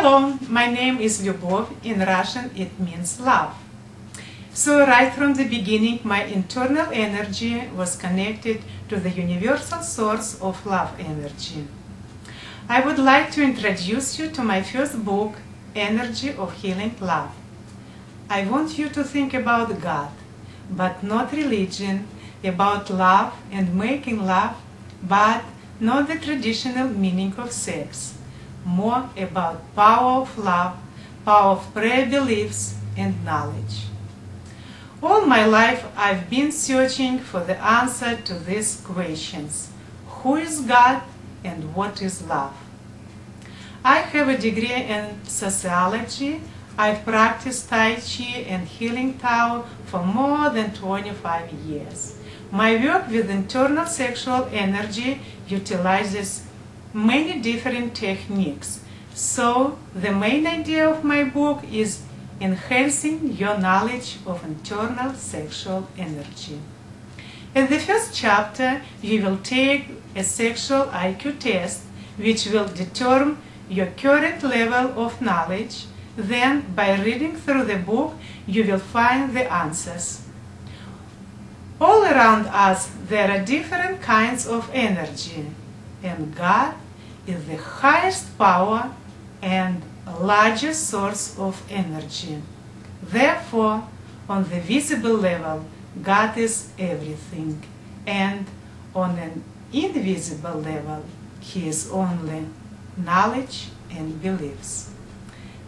Hello, my name is Lyubov. In Russian it means love. So right from the beginning my internal energy was connected to the universal source of love energy. I would like to introduce you to my first book, Energy of Healing Love. I want you to think about God, but not religion, about love and making love, but not the traditional meaning of sex. More about power of love, power of prayer beliefs and knowledge. All my life I've been searching for the answer to these questions. Who is God and what is love? I have a degree in sociology. I've practiced Tai Chi and Healing Tao for more than 25 years. My work with internal sexual energy utilizes many different techniques. So the main idea of my book is enhancing your knowledge of internal sexual energy. In the first chapter, you will take a sexual IQ test, which will determine your current level of knowledge. Then, by reading through the book, you will find the answers. All around us, there are different kinds of energy, and God is the highest power and largest source of energy. Therefore, on the visible level, God is everything, and on an invisible level, He is only knowledge and beliefs.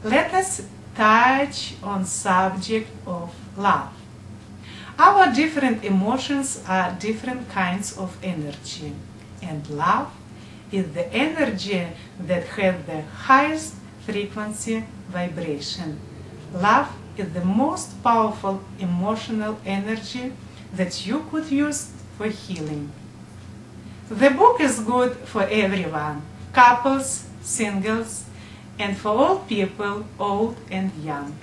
Let us touch on subject of love. Our different emotions are different kinds of energy, and love is the energy that has the highest frequency vibration. Love is the most powerful emotional energy that you could use for healing. The book is good for everyone, couples, singles, and for all people, old and young.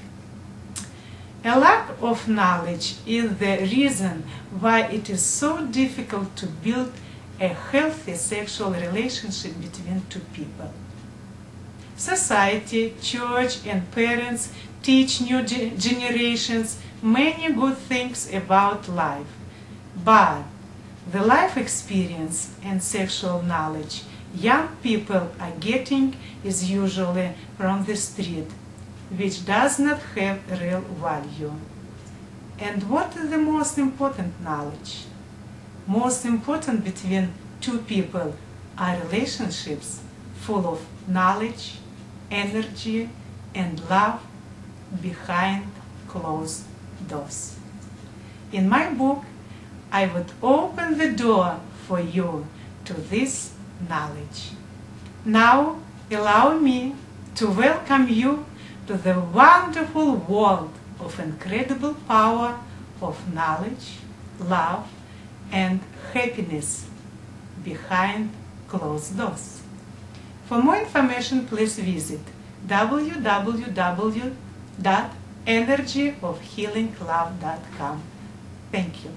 A lack of knowledge is the reason why it is so difficult to build a healthy sexual relationship between two people. Society, church, and parents teach new generations many good things about life, but the life experience and sexual knowledge young people are getting is usually from the street, which does not have real value. And what is the most important knowledge? Most important between two people are relationships full of knowledge, energy, and love behind closed doors. In my book, I would open the door for you to this knowledge. Now, allow me to welcome you to the wonderful world of incredible power of knowledge, love, and happiness behind closed doors. For more information, please visit www.energyofhealinglove.com. Thank you.